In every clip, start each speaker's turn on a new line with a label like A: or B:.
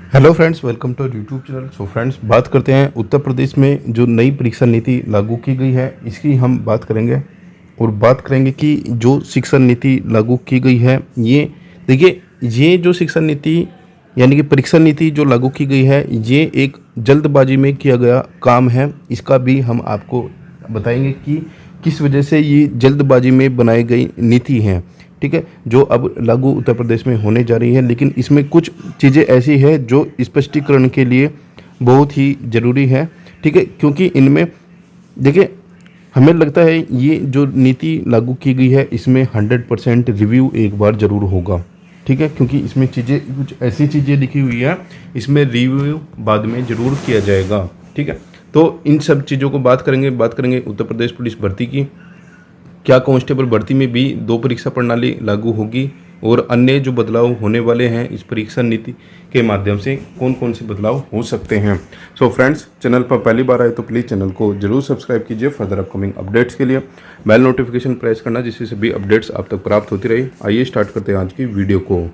A: Hello friends, welcome to YouTube channel. So friends, बात करते हैं उत्तर प्रदेश में जो नई परीक्षा नीति लागू की गई है, इसकी हम बात करेंगे। और बात करेंगे कि जो शिक्षा नीति लागू की गई है, ये देखिए, ये जो शिक्षा नीति यानी कि परीक्षा नीति जो लागू की गई है, ये एक जल्दबाजी में किया गया काम है। इसका भी हम आपको बताएंगे कि किस वजह से ये जल्दबाजी में बनाई गई नीति है। ठीक है, जो अब लागू उत्तर प्रदेश में होने जा रही है, लेकिन इसमें कुछ चीज़ें ऐसी है जो स्पष्टीकरण के लिए बहुत ही ज़रूरी है। ठीक है, क्योंकि इनमें देखिए, हमें लगता है ये जो नीति लागू की गई है, इसमें 100% रिव्यू एक बार ज़रूर होगा। ठीक है, क्योंकि इसमें चीज़ें कुछ ऐसी चीज़ें लिखी हुई है, इसमें रिव्यू बाद में ज़रूर किया जाएगा। ठीक है, तो इन सब चीज़ों को बात करेंगे उत्तर प्रदेश पुलिस भर्ती की। क्या कांस्टेबल भर्ती में भी 2 परीक्षा प्रणाली लागू होगी, और अन्य जो बदलाव होने वाले हैं इस परीक्षा नीति के माध्यम से कौन कौन से बदलाव हो सकते हैं। सो फ्रेंड्स, चैनल पर पहली बार आए तो प्लीज़ चैनल को जरूर सब्सक्राइब कीजिए फर्दर अपकमिंग अपडेट्स के लिए। बेल नोटिफिकेशन प्रेस करना, जिससे सभी अपडेट्स आप तक प्राप्त होती रही। आइए स्टार्ट करते हैं आज की वीडियो को।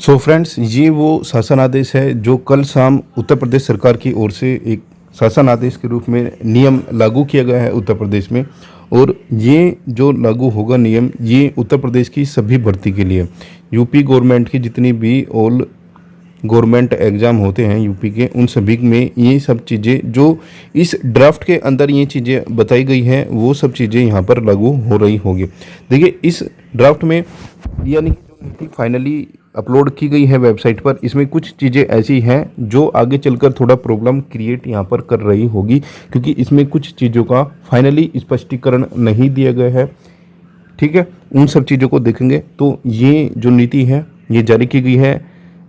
A: सो फ्रेंड्स, ये वो शासन आदेश है जो कल शाम उत्तर प्रदेश सरकार की ओर से एक शासन आदेश के रूप में नियम लागू किया गया है उत्तर प्रदेश में। और ये जो लागू होगा नियम, ये उत्तर प्रदेश की सभी भर्ती के लिए, यूपी गवर्नमेंट की जितनी भी ऑल गवर्नमेंट एग्ज़ाम होते हैं यूपी के, उन सभी में ये सब चीज़ें जो इस ड्राफ्ट के अंदर ये चीज़ें बताई गई हैं, वो सब चीज़ें यहाँ पर लागू हो रही होगी। देखिए, इस ड्राफ्ट में यानी कि जो नीति फाइनली अपलोड की गई है वेबसाइट पर, इसमें कुछ चीज़ें ऐसी हैं जो आगे चलकर थोड़ा प्रॉब्लम क्रिएट यहाँ पर कर रही होगी, क्योंकि इसमें कुछ चीज़ों का फाइनली स्पष्टीकरण नहीं दिया गया है। ठीक है, उन सब चीज़ों को देखेंगे। तो ये जो नीति है, ये जारी की गई है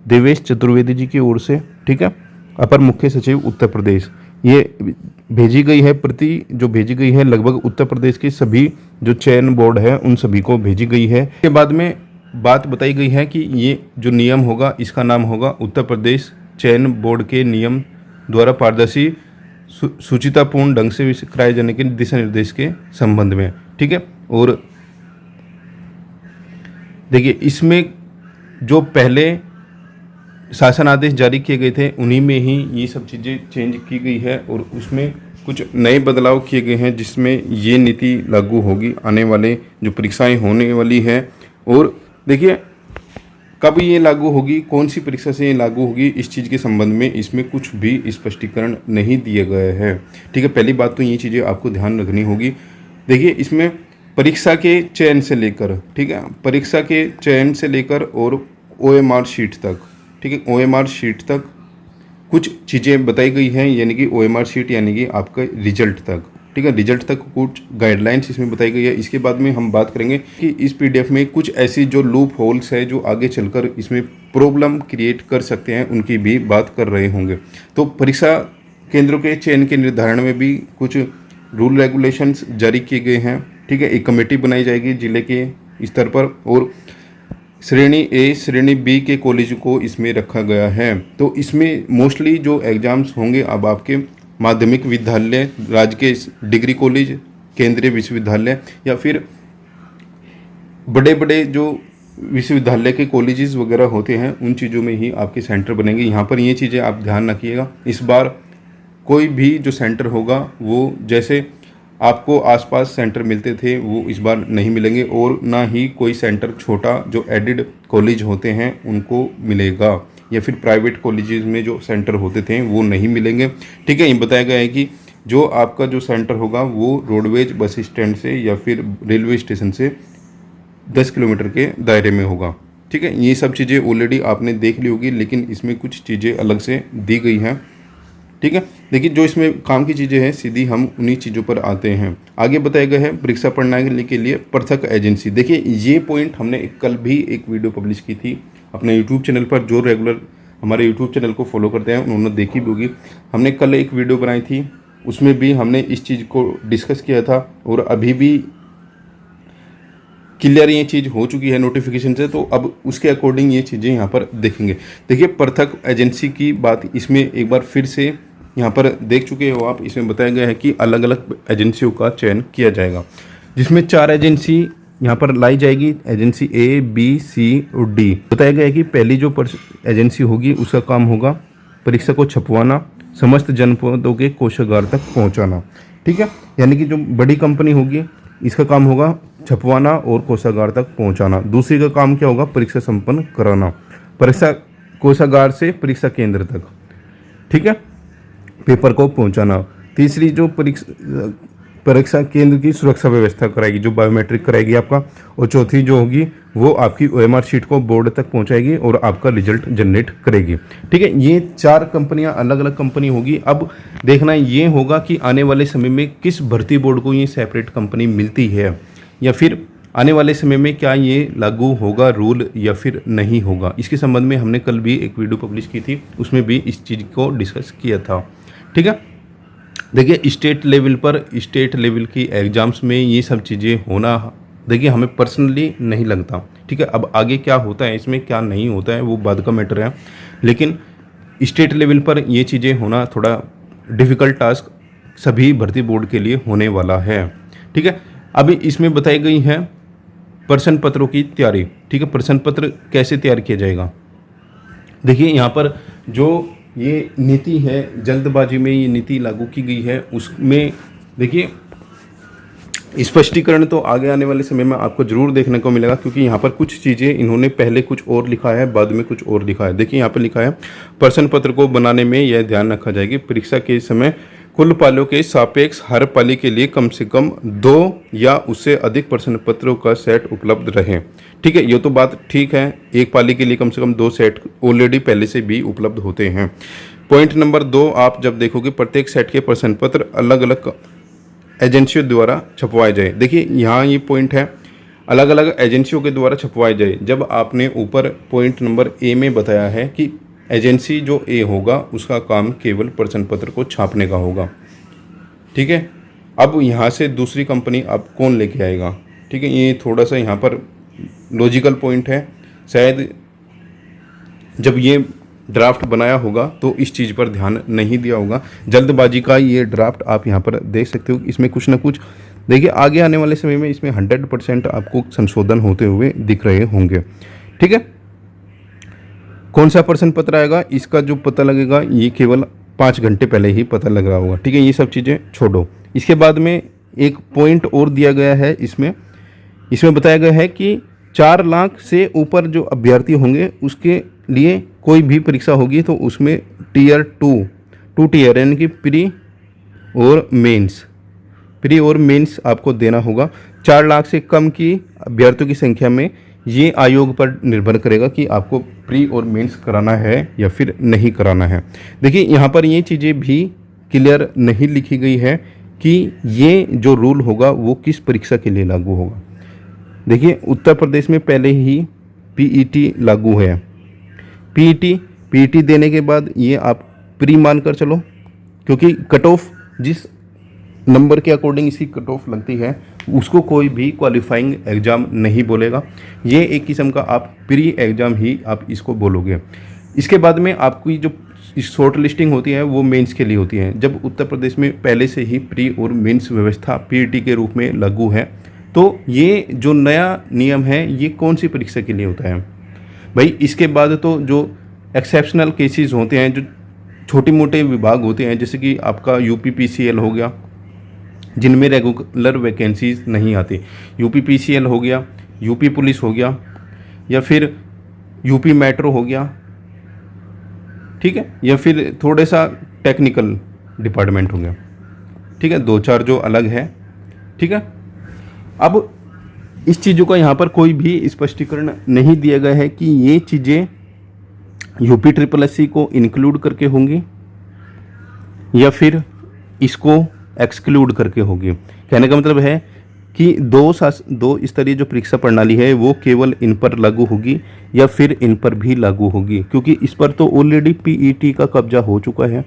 A: देवेश चतुर्वेदी जी की ओर से। ठीक है, अपर मुख्य सचिव उत्तर प्रदेश। ये भेजी गई है, प्रति जो भेजी गई है लगभग उत्तर प्रदेश के सभी जो चयन बोर्ड है उन सभी को भेजी गई है। के बाद में बात बताई गई है कि ये जो नियम होगा, इसका नाम होगा उत्तर प्रदेश चयन बोर्ड के नियम द्वारा पारदर्शी सुचितापूर्ण ढंग से कराए जाने के दिशा निर्देश के संबंध में। ठीक है, और देखिए, इसमें जो पहले शासन आदेश जारी किए गए थे, उन्हीं में ही ये सब चीज़ें चेंज की गई है, और उसमें कुछ नए बदलाव किए गए हैं, जिसमें ये नीति लागू होगी आने वाले जो परीक्षाएं होने वाली है। और देखिए, कब ये लागू होगी, कौन सी परीक्षा से ये लागू होगी, इस चीज़ के संबंध में इसमें कुछ भी स्पष्टीकरण नहीं दिया गया है। ठीक है, पहली बात तो ये चीज़ें आपको ध्यान रखनी होगी। देखिए, इसमें परीक्षा के चयन से लेकर, ठीक है, परीक्षा के चयन से लेकर और OMR शीट तक, ठीक है, OMR शीट तक कुछ चीज़ें बताई गई हैं, यानी कि OMR शीट यानी कि आपका रिजल्ट तक। ठीक है, रिजल्ट तक कुछ गाइडलाइंस इसमें बताई गई है। इसके बाद में हम बात करेंगे कि इस PDF में कुछ ऐसी जो लूप होल्स है जो आगे चलकर इसमें प्रॉब्लम क्रिएट कर सकते हैं, उनकी भी बात कर रहे होंगे। तो परीक्षा केंद्रों के चयन के निर्धारण में भी कुछ रूल रेगुलेशंस जारी किए गए हैं। ठीक है, एक कमेटी बनाई जाएगी जिले के स्तर पर, और श्रेणी A श्रेणी B के कॉलेज को इसमें रखा गया है। तो इसमें मोस्टली जो एग्ज़ाम्स होंगे अब आपके माध्यमिक विद्यालय, राजकीय डिग्री कॉलेज, केंद्रीय विश्वविद्यालय, या फिर बड़े बड़े जो विश्वविद्यालय के कॉलेजेस वगैरह होते हैं, उन चीज़ों में ही आपके सेंटर बनेंगे। यहाँ पर ये चीज़ें आप ध्यान रखिएगा। इस बार कोई भी जो सेंटर होगा, वो जैसे आपको आसपास सेंटर मिलते थे वो इस बार नहीं मिलेंगे, और ना ही कोई सेंटर छोटा जो एडिड कॉलेज होते हैं उनको मिलेगा, या फिर प्राइवेट कॉलेजेस में जो सेंटर होते थे वो नहीं मिलेंगे। ठीक है, ये बताया गया है कि जो आपका जो सेंटर होगा वो रोडवेज बस स्टैंड से या फिर रेलवे स्टेशन से 10 किलोमीटर के दायरे में होगा। ठीक है, ये सब चीज़ें ऑलरेडी आपने देख ली होगी, लेकिन इसमें कुछ चीज़ें अलग से दी गई हैं। ठीक है, देखिए, जो इसमें काम की चीज़ें हैं, सीधी हम उन्हीं चीज़ों पर आते हैं। आगे बताया गया है परीक्षा प्रणाली के लिए पृथक एजेंसी। देखिए, ये पॉइंट हमने कल भी एक वीडियो पब्लिश की थी अपने यूट्यूब चैनल पर। जो रेगुलर हमारे यूट्यूब चैनल को फॉलो करते हैं उन्होंने देखी भी होगी। हमने कल एक वीडियो बनाई थी, उसमें भी हमने इस चीज़ को डिस्कस किया था, और अभी भी क्लियर ये चीज़ हो चुकी है नोटिफिकेशन से। तो अब उसके अकॉर्डिंग ये चीज़ें यहाँ पर देखेंगे। देखिए, पृथक एजेंसी की बात इसमें एक बार फिर से यहाँ पर देख चुके हो आप। इसमें बताया गया है कि अलग अलग एजेंसियों का चयन किया जाएगा, जिसमें 4 एजेंसी यहाँ पर लाई जाएगी एजेंसी ए, बी, सी और डी। बताया गया है कि पहली जो एजेंसी होगी उसका काम होगा परीक्षा को छपवाना, समस्त जनपदों के कोषागार तक पहुँचाना। ठीक है, यानी कि जो बड़ी कंपनी होगी इसका काम होगा छपवाना और कोषागार तक पहुँचाना। दूसरी का काम क्या होगा? परीक्षा संपन्न कराना, परीक्षा कोषागार से परीक्षा केंद्र तक, ठीक है, पेपर को पहुँचाना। तीसरी जो परीक्षा केंद्र की सुरक्षा व्यवस्था कराएगी, जो बायोमेट्रिक कराएगी आपका। और चौथी जो होगी वो आपकी OMR शीट को बोर्ड तक पहुंचाएगी और आपका रिजल्ट जनरेट करेगी। ठीक है, ये 4 कंपनियां अलग अलग कंपनी होगी। अब देखना ये होगा कि आने वाले समय में किस भर्ती बोर्ड को ये सेपरेट कंपनी मिलती है, या फिर आने वाले समय में क्या ये लागू होगा रूल या फिर नहीं होगा। इसके संबंध में हमने कल भी एक वीडियो पब्लिश की थी, उसमें भी इस चीज़ को डिस्कस किया था। ठीक है, देखिए स्टेट लेवल की एग्ज़ाम्स में ये सब चीज़ें होना, देखिए हमें पर्सनली नहीं लगता। ठीक है, अब आगे क्या होता है इसमें, क्या नहीं होता है, वो बाद का मैटर है, लेकिन स्टेट लेवल पर ये चीज़ें होना थोड़ा डिफ़िकल्ट टास्क सभी भर्ती बोर्ड के लिए होने वाला है। ठीक है, अभी इसमें बताई गई है प्रश्न पत्रों की तैयारी। ठीक है, प्रश्न पत्र कैसे तैयार किया जाएगा। देखिए यहाँ पर जो ये नीति है, जल्दबाजी में ये नीति लागू की गई है, उसमें देखिए स्पष्टीकरण तो आगे आने वाले समय में आपको जरूर देखने को मिलेगा, क्योंकि यहाँ पर कुछ चीज़ें इन्होंने पहले कुछ और लिखा है, बाद में कुछ और लिखा है। देखिए यहाँ पर लिखा है प्रश्न पत्र को बनाने में यह ध्यान रखा जाएगी परीक्षा के समय कुल पालियों के सापेक्ष हर पाली के लिए कम से कम 2 या उससे अधिक प्रश्न पत्रों का सेट उपलब्ध रहे। ठीक है, ये तो बात ठीक है, एक पाली के लिए कम से कम 2 सेट ऑलरेडी पहले से भी उपलब्ध होते हैं। पॉइंट नंबर 2, आप जब देखोगे प्रत्येक सेट के प्रश्न पत्र अलग अलग एजेंसियों द्वारा छपवाए जाए। देखिए यहाँ ये पॉइंट है, अलग अलग एजेंसियों के द्वारा छपवाए जाए। जब आपने ऊपर पॉइंट नंबर ए में बताया है कि एजेंसी जो ए होगा उसका काम केवल प्रश्न पत्र को छापने का होगा। ठीक है, अब यहाँ से दूसरी कंपनी अब कौन लेके आएगा। ठीक है, ये थोड़ा सा यहाँ पर लॉजिकल पॉइंट है, शायद जब ये ड्राफ्ट बनाया होगा तो इस चीज़ पर ध्यान नहीं दिया होगा। जल्दबाजी का ये ड्राफ्ट आप यहाँ पर देख सकते हो, इसमें कुछ ना कुछ देखिए आगे आने वाले समय में इसमें 100% आपको संशोधन होते हुए दिख रहे होंगे। ठीक है, कौन सा प्रश्न पत्र आएगा इसका जो पता लगेगा ये केवल 5 घंटे पहले ही पता लग रहा होगा। ठीक है, ये सब चीज़ें छोड़ो। इसके बाद में एक पॉइंट और दिया गया है, इसमें बताया गया है कि 4 लाख से ऊपर जो अभ्यर्थी होंगे उसके लिए कोई भी परीक्षा होगी तो उसमें टीयर 2 टीयर यानी कि प्री और मेंस आपको देना होगा। 4 लाख से कम की अभ्यर्थियों की संख्या में ये आयोग पर निर्भर करेगा कि आपको प्री और मेंस कराना है या फिर नहीं कराना है। देखिए यहाँ पर ये चीज़ें भी क्लियर नहीं लिखी गई है कि ये जो रूल होगा वो किस परीक्षा के लिए लागू होगा। देखिए उत्तर प्रदेश में पहले ही पीईटी लागू है। पीईटी देने के बाद ये आप प्री मान कर चलो, क्योंकि कट ऑफ जिस नंबर के अकॉर्डिंग इसकी कट ऑफ लगती है उसको कोई भी क्वालिफाइंग एग्ज़ाम नहीं बोलेगा। ये एक किस्म का आप प्री एग्ज़ाम ही आप इसको बोलोगे। इसके बाद में आपकी जो शॉर्ट लिस्टिंग होती है वो मेंस के लिए होती है। जब उत्तर प्रदेश में पहले से ही प्री और मेंस व्यवस्था पीईटी के रूप में लागू है, तो ये जो नया नियम है ये कौन सी परीक्षा के लिए होता है भाई। इसके बाद तो जो एक्सेप्शनल केसेस होते हैं, जो छोटे मोटे विभाग होते हैं, जैसे कि आपका यूपीपीसीएल हो गया जिनमें रेगुलर वैकेंसीज नहीं आती, यूपीपीसीएल हो गया, यूपी पुलिस हो गया, या फिर यूपी मेट्रो हो गया, ठीक है, या फिर थोड़े सा टेक्निकल डिपार्टमेंट हो गया। ठीक है, 2-4 जो अलग है। ठीक है, अब इस चीज़ों का यहाँ पर कोई भी स्पष्टीकरण नहीं दिया गया है कि ये चीज़ें यूपी SSC को इंक्लूड करके होंगी या फिर इसको एक्सक्लूड करके होगी। कहने का मतलब है कि दो स्तरीय जो परीक्षा प्रणाली है वो केवल इन पर लागू होगी या फिर इन पर भी लागू होगी, क्योंकि इस पर तो ऑलरेडी पीईटी का कब्जा हो चुका है।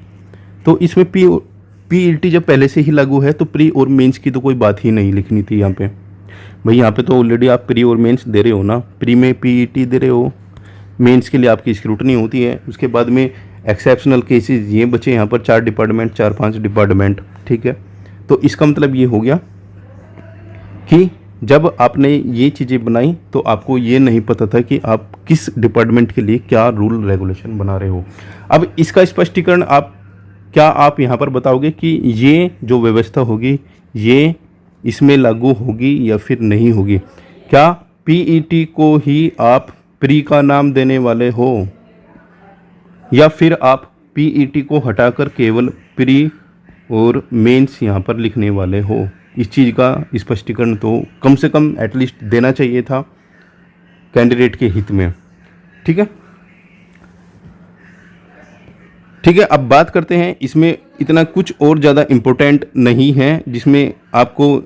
A: तो इसमें पीईटी जब पहले से ही लागू है तो प्री और मेंस की तो कोई बात ही नहीं लिखनी थी यहाँ पे भाई। यहाँ पे तो ऑलरेडी आप प्री और मेंस दे रहे हो ना, प्री में पीईटी दे रहे हो, मेंस के लिए आपकी स्क्रूटनी होती है। उसके बाद में एक्सेप्शनल केसेस ये बचे यहाँ पर 4-5 डिपार्टमेंट। ठीक है, तो इसका मतलब ये हो गया कि जब आपने ये चीज़ें बनाई तो आपको ये नहीं पता था कि आप किस डिपार्टमेंट के लिए क्या रूल रेगुलेशन बना रहे हो। अब इसका स्पष्टीकरण आप यहाँ पर बताओगे कि ये जो व्यवस्था होगी ये इसमें लागू होगी या फिर नहीं होगी? क्या पीईटी को ही आप प्री का नाम देने वाले हो या फिर आप पीईटी को हटाकर केवल प्री और मेंस यहाँ पर लिखने वाले हो? इस चीज़ का स्पष्टीकरण तो कम से कम एटलीस्ट देना चाहिए था कैंडिडेट के हित में। ठीक है, ठीक है। अब बात करते हैं, इसमें इतना कुछ और ज़्यादा इम्पोर्टेंट नहीं है जिसमें आपको,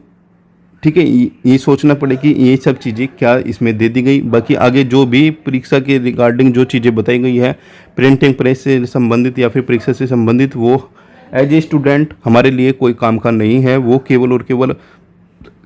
A: ठीक है, ये सोचना पड़े कि ये सब चीज़ें क्या इसमें दे दी गई। बाकी आगे जो भी परीक्षा के रिगार्डिंग जो चीज़ें बताई गई है प्रिंटिंग प्रेस से संबंधित या फिर परीक्षा से संबंधित, वो एज ए स्टूडेंट हमारे लिए कोई काम का नहीं है। वो केवल और केवल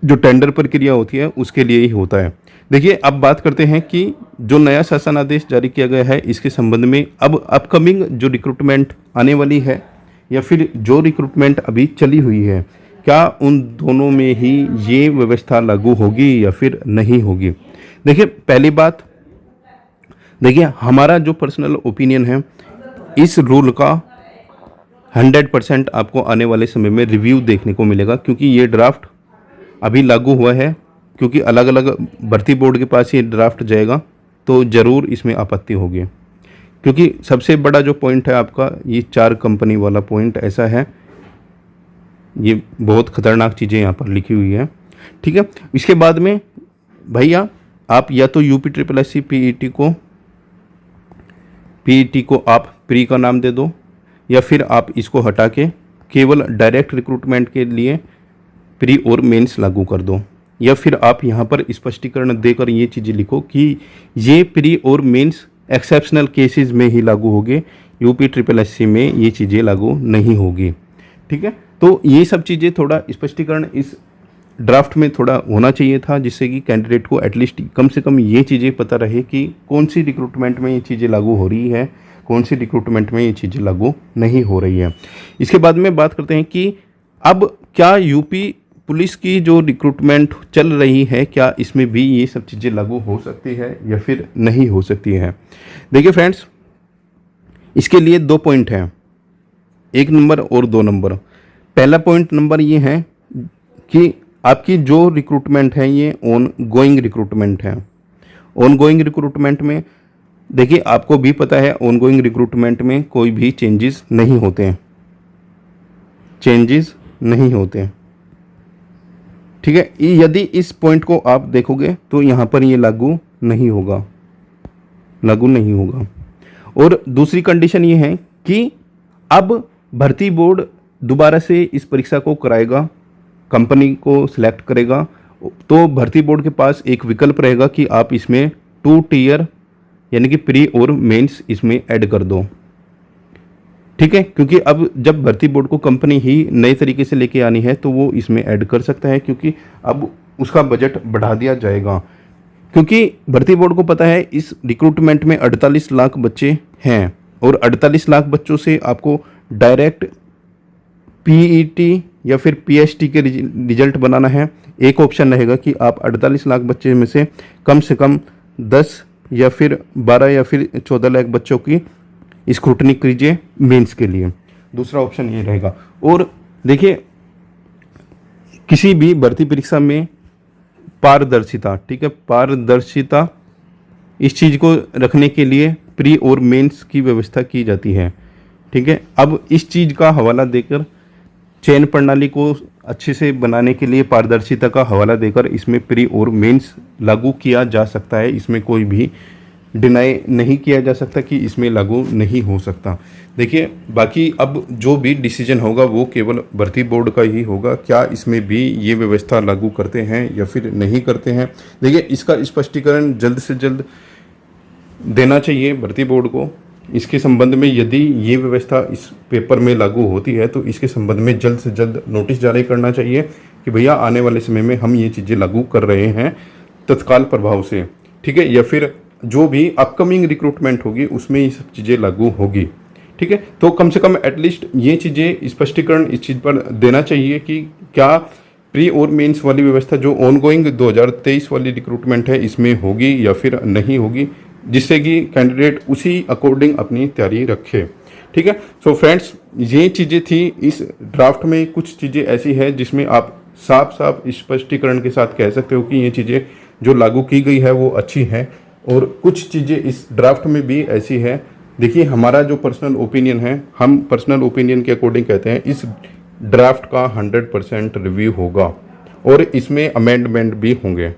A: जो टेंडर प्रक्रिया होती है उसके लिए ही होता है। देखिए, अब बात करते हैं कि जो नया शासन आदेश जारी किया गया है इसके संबंध में अब अपकमिंग जो रिक्रूटमेंट आने वाली है या फिर जो रिक्रूटमेंट अभी चली हुई है, क्या उन दोनों में ही ये व्यवस्था लागू होगी या फिर नहीं होगी? देखिए, पहली बात, देखिए हमारा जो पर्सनल ओपिनियन है, इस रूल का 100% आपको आने वाले समय में रिव्यू देखने को मिलेगा, क्योंकि ये ड्राफ्ट अभी लागू हुआ है, क्योंकि अलग अलग भर्ती बोर्ड के पास ये ड्राफ्ट जाएगा तो ज़रूर इसमें आपत्ति होगी। क्योंकि सबसे बड़ा जो पॉइंट है आपका, ये 4 कंपनी वाला पॉइंट ऐसा है, ये बहुत ख़तरनाक चीज़ें यहाँ पर लिखी हुई है। ठीक है, इसके बाद में भैया आप या तो UPSSC पीईटी को आप प्री का नाम दे दो, या फिर आप इसको हटा के केवल डायरेक्ट रिक्रूटमेंट के लिए प्री और मेंस लागू कर दो, या फिर आप यहाँ पर स्पष्टीकरण देकर ये चीज़ें लिखो कि ये प्री और मेंस एक्सेप्शनल केसेस में ही लागू होंगे, UPSSC में ये चीज़ें लागू नहीं होगी। ठीक है, तो ये सब चीज़ें थोड़ा स्पष्टीकरण इस ड्राफ्ट में थोड़ा होना चाहिए था, जिससे कि कैंडिडेट को एटलीस्ट कम से कम ये चीज़ें पता रहे कि कौन सी रिक्रूटमेंट में ये चीज़ें लागू हो रही है, कौन सी रिक्रूटमेंट में ये चीज़ें लागू नहीं हो रही है। इसके बाद में बात करते हैं कि अब क्या यूपी पुलिस की जो रिक्रूटमेंट चल रही है, क्या इसमें भी ये सब चीज़ें लागू हो सकती है या फिर नहीं हो सकती है? देखिए फ्रेंड्स, इसके लिए 2 पॉइंट हैं, 1 नंबर और 2 नंबर। पहला पॉइंट नंबर ये है कि आपकी जो रिक्रूटमेंट है ये ऑन गोइंग रिक्रूटमेंट है। ऑन गोइंग रिक्रूटमेंट में देखिए, आपको भी पता है ऑन गोइंग रिक्रूटमेंट में कोई भी चेंजेस नहीं होते हैं, चेंजेस नहीं होते हैं। ठीक है, यदि इस पॉइंट को आप देखोगे तो यहाँ पर ये लागू नहीं होगा, लागू नहीं होगा। और दूसरी कंडीशन ये है कि अब भर्ती बोर्ड दोबारा से इस परीक्षा को कराएगा, कंपनी को सिलेक्ट करेगा, तो भर्ती बोर्ड के पास एक विकल्प रहेगा कि आप इसमें 2 टियर यानी कि प्री और मेंस इसमें ऐड कर दो। ठीक है, क्योंकि अब जब भर्ती बोर्ड को कंपनी ही नए तरीके से लेके आनी है तो वो इसमें ऐड कर सकता है, क्योंकि अब उसका बजट बढ़ा दिया जाएगा। क्योंकि भर्ती बोर्ड को पता है इस रिक्रूटमेंट में 48 लाख बच्चे हैं और 48 लाख बच्चों से आपको डायरेक्ट पीईटी या फिर पीएचटी के रिजल्ट बनाना है। एक ऑप्शन रहेगा कि आप 48 लाख बच्चे में से कम 10 या फिर 12 या फिर 14 लाख बच्चों की स्क्रूटनी कीजिए मेंस के लिए, दूसरा ऑप्शन ये रहेगा। और देखिए, किसी भी भर्ती परीक्षा में पारदर्शिता, ठीक है, पारदर्शिता इस चीज़ को रखने के लिए प्री और मेंस की व्यवस्था की जाती है। ठीक है, अब इस चीज़ का हवाला देकर, चयन प्रणाली को अच्छे से बनाने के लिए पारदर्शिता का हवाला देकर इसमें प्री और मेंस लागू किया जा सकता है। इसमें कोई भी डिनाई नहीं किया जा सकता कि इसमें लागू नहीं हो सकता। देखिए, बाकी अब जो भी डिसीजन होगा वो केवल भर्ती बोर्ड का ही होगा, क्या इसमें भी ये व्यवस्था लागू करते हैं या फिर नहीं करते हैं। देखिए, इसका स्पष्टीकरण जल्द से जल्द देना चाहिए भर्ती बोर्ड को। इसके संबंध में यदि ये व्यवस्था इस पेपर में लागू होती है तो इसके संबंध में जल्द से जल्द नोटिस जारी करना चाहिए कि भैया आने वाले समय में हम ये चीज़ें लागू कर रहे हैं तत्काल प्रभाव से। ठीक है, या फिर जो भी अपकमिंग रिक्रूटमेंट होगी उसमें ये सब चीज़ें लागू होगी। ठीक है, तो कम से कम एटलीस्ट ये चीज़ें स्पष्टीकरण इस चीज़ पर देना चाहिए कि क्या प्री और मेंस वाली व्यवस्था जो ऑनगोइंग 2023 वाली रिक्रूटमेंट है इसमें होगी या फिर नहीं होगी, जिससे कि कैंडिडेट उसी अकॉर्डिंग अपनी तैयारी रखे। ठीक है। सो फ्रेंड्स, ये चीज़ें थी इस ड्राफ्ट में। कुछ चीज़ें ऐसी है जिसमें आप साफ साफ स्पष्टीकरण के साथ कह सकते हो कि ये चीज़ें जो लागू की गई है वो अच्छी है, और कुछ चीज़ें इस ड्राफ्ट में भी ऐसी है। देखिए, हमारा जो पर्सनल ओपिनियन है, हम पर्सनल ओपिनियन के अकॉर्डिंग कहते हैं इस ड्राफ्ट का 100% रिव्यू होगा और इसमें अमेंडमेंट भी होंगे।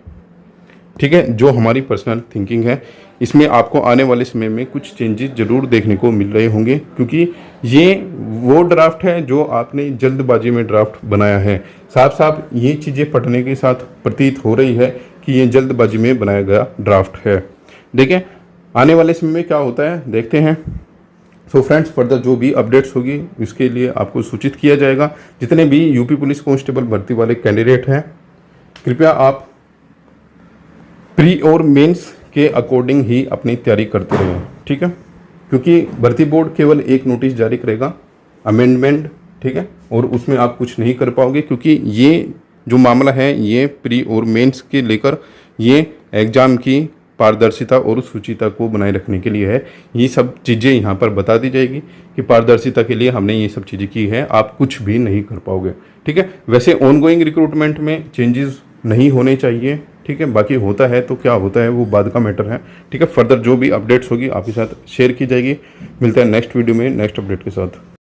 A: ठीक है, जो हमारी पर्सनल थिंकिंग है, इसमें आपको आने वाले समय में कुछ चेंजेस जरूर देखने को मिल रहे होंगे, क्योंकि ये वो ड्राफ्ट है जो आपने जल्दबाजी में ड्राफ्ट बनाया है। साफ साफ ये चीज़ें पढ़ने के साथ प्रतीत हो रही है कि ये जल्दबाजी में बनाया गया ड्राफ्ट है। देखें आने वाले समय में क्या होता है, देखते हैं। सो फ्रेंड्स, फर्दर जो भी अपडेट्स होगी इसके लिए आपको सूचित किया जाएगा। जितने भी यूपी पुलिस कांस्टेबल भर्ती वाले कैंडिडेट हैं, कृपया आप प्री और मेंस के अकॉर्डिंग ही अपनी तैयारी करते रहें। ठीक है, क्योंकि भर्ती बोर्ड केवल एक नोटिस जारी करेगा, अमेंडमेंट। ठीक है, और उसमें आप कुछ नहीं कर पाओगे, क्योंकि ये जो मामला है ये प्री और मेंस के लेकर ये एग्ज़ाम की पारदर्शिता और शुचिता को बनाए रखने के लिए है। ये सब चीज़ें यहाँ पर बता दी जाएगी कि पारदर्शिता के लिए हमने ये सब चीज़ें की है, आप कुछ भी नहीं कर पाओगे। ठीक है, वैसे ऑनगोइंग रिक्रूटमेंट में चेंजेस नहीं होने चाहिए। ठीक है, बाकी होता है तो क्या होता है वो बाद का मैटर है। ठीक है, फर्दर जो भी अपडेट्स होगी आपके साथ शेयर की जाएगी। मिलता है नेक्स्ट वीडियो में नेक्स्ट अपडेट के साथ।